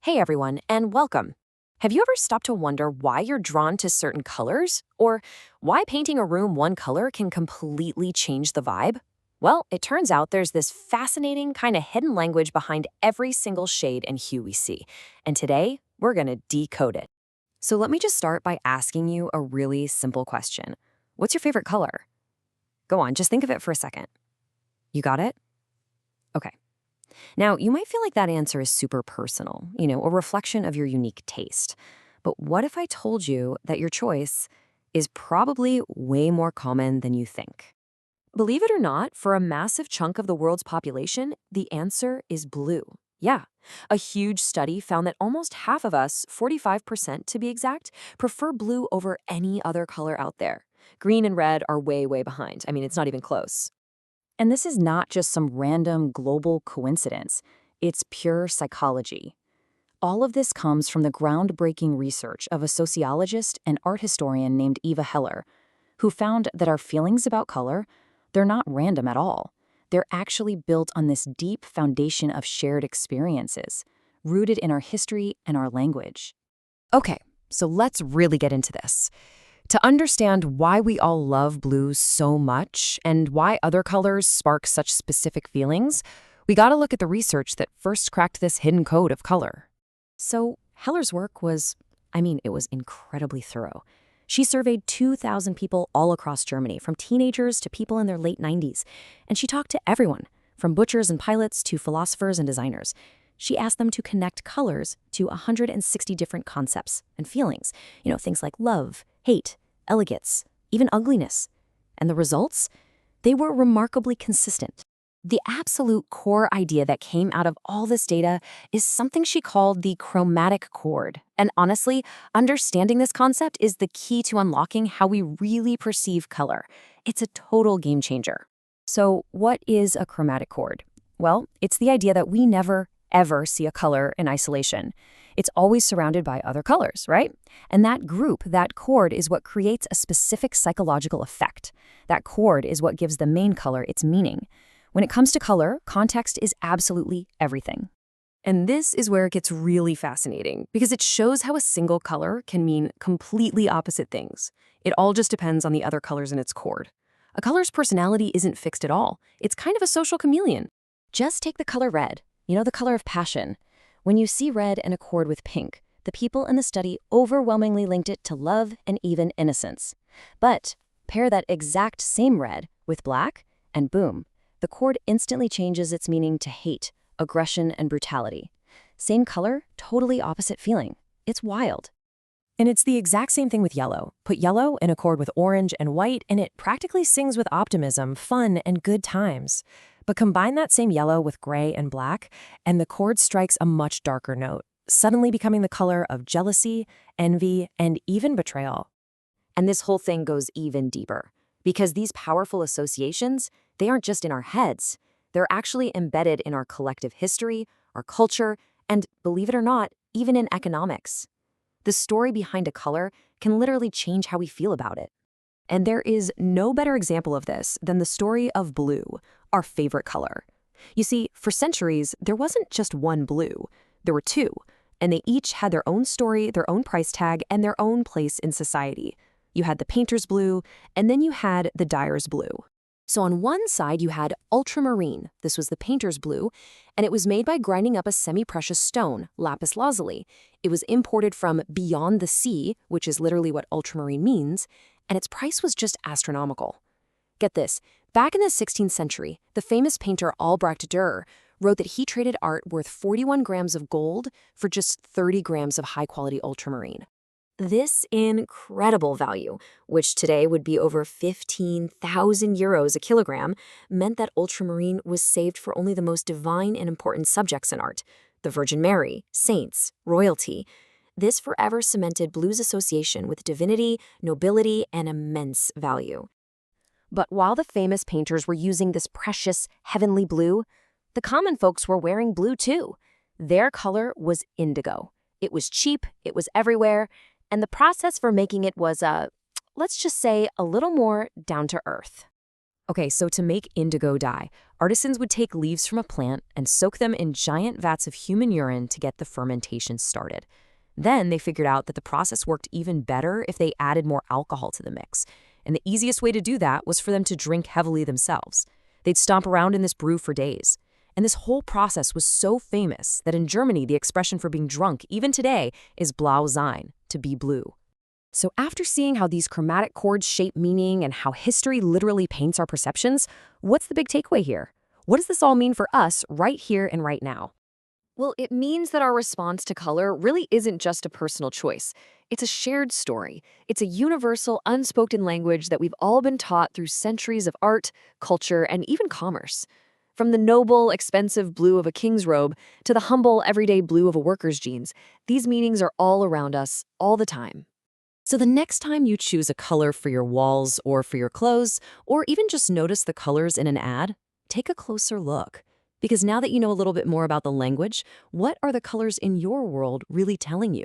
Hey everyone, and welcome. Have you ever stopped to wonder why you're drawn to certain colors? Or why painting a room one color can completely change the vibe? Well, it turns out there's this fascinating kind of hidden language behind every single shade and hue we see. And today, we're going to decode it. So let me just start by asking you a really simple question. What's your favorite color? Go on, just think of it for a second. You got it? Okay. Now, you might feel like that answer is super personal, a reflection of your unique taste. But what if I told you that your choice is probably way more common than you think? Believe it or not, for a massive chunk of the world's population, the answer is blue. Yeah, a huge study found that almost half of us, 45% to be exact, prefer blue over any other color out there. Green and red are way, way behind. I mean, it's not even close. And this is not just some random global coincidence. It's pure psychology. All of this comes from the groundbreaking research of a sociologist and art historian named Eva Heller, who found that our feelings about color, they're not random at all. They're actually built on this deep foundation of shared experiences, rooted in our history and our language. Okay, so let's really get into this. To understand why we all love blue so much and why other colors spark such specific feelings, we gotta look at the research that first cracked this hidden code of color. So Heller's work was incredibly thorough. She surveyed 2,000 people all across Germany, from teenagers to people in their late 90s, and she talked to everyone, from butchers and pilots to philosophers and designers. She asked them to connect colors to 160 different concepts and feelings, things like love, hate, elegance, even ugliness. And the results? They were remarkably consistent. The absolute core idea that came out of all this data is something she called the chromatic chord. And honestly, understanding this concept is the key to unlocking how we really perceive color. It's a total game changer. So what is a chromatic chord? Well, it's the idea that we never, ever see a color in isolation. It's always surrounded by other colors, right? And that group, that chord, is what creates a specific psychological effect. That chord is what gives the main color its meaning. When it comes to color, context is absolutely everything. And this is where it gets really fascinating, because it shows how a single color can mean completely opposite things. It all just depends on the other colors in its chord. A color's personality isn't fixed at all. It's kind of a social chameleon. Just take the color red, the color of passion. When you see red in accord with pink, the people in the study overwhelmingly linked it to love and even innocence. But pair that exact same red with black, and boom, the chord instantly changes its meaning to hate, aggression, and brutality. Same color, totally opposite feeling. It's wild. And it's the exact same thing with yellow. Put yellow in accord with orange and white, and it practically sings with optimism, fun, and good times. But combine that same yellow with gray and black, and the chord strikes a much darker note, suddenly becoming the color of jealousy, envy, and even betrayal. And this whole thing goes even deeper, because these powerful associations, they aren't just in our heads. They're actually embedded in our collective history, our culture, and, believe it or not, even in economics. The story behind a color can literally change how we feel about it. And there is no better example of this than the story of blue, our favorite color. You see, for centuries, there wasn't just one blue. There were two, and they each had their own story, their own price tag, and their own place in society. You had the painter's blue, and then you had the dyer's blue. So on one side, you had ultramarine. This was the painter's blue, and it was made by grinding up a semi-precious stone, lapis lazuli. It was imported from beyond the sea, which is literally what ultramarine means, and its price was just astronomical. Get this, back in the 16th century, the famous painter Albrecht Dürer wrote that he traded art worth 41 grams of gold for just 30 grams of high-quality ultramarine. This incredible value, which today would be over 15,000 euros a kilogram, meant that ultramarine was saved for only the most divine and important subjects in art: the Virgin Mary, saints, royalty. This forever cemented blue's association with divinity, nobility, and immense value. But while the famous painters were using this precious, heavenly blue, the common folks were wearing blue too. Their color was indigo. It was cheap, it was everywhere, and the process for making it was, let's just say, a little more down to earth. Okay, so to make indigo dye, Artisans would take leaves from a plant and soak them in giant vats of human urine to get the fermentation started. Then they figured out that the process worked even better if they added more alcohol to the mix. And the easiest way to do that was for them to drink heavily themselves. They'd stomp around in this brew for days. And this whole process was so famous that in Germany, the expression for being drunk, even today, is blau sein, to be blue. So after seeing how these chromatic chords shape meaning and how history literally paints our perceptions, what's the big takeaway here? What does this all mean for us right here and right now? Well, it means that our response to color really isn't just a personal choice. It's a shared story. It's a universal, unspoken language that we've all been taught through centuries of art, culture, and even commerce. From the noble, expensive blue of a king's robe to the humble, everyday blue of a worker's jeans, these meanings are all around us, all the time. So the next time you choose a color for your walls or for your clothes, or even just notice the colors in an ad, take a closer look. Because now that you know a little bit more about the language, what are the colors in your world really telling you?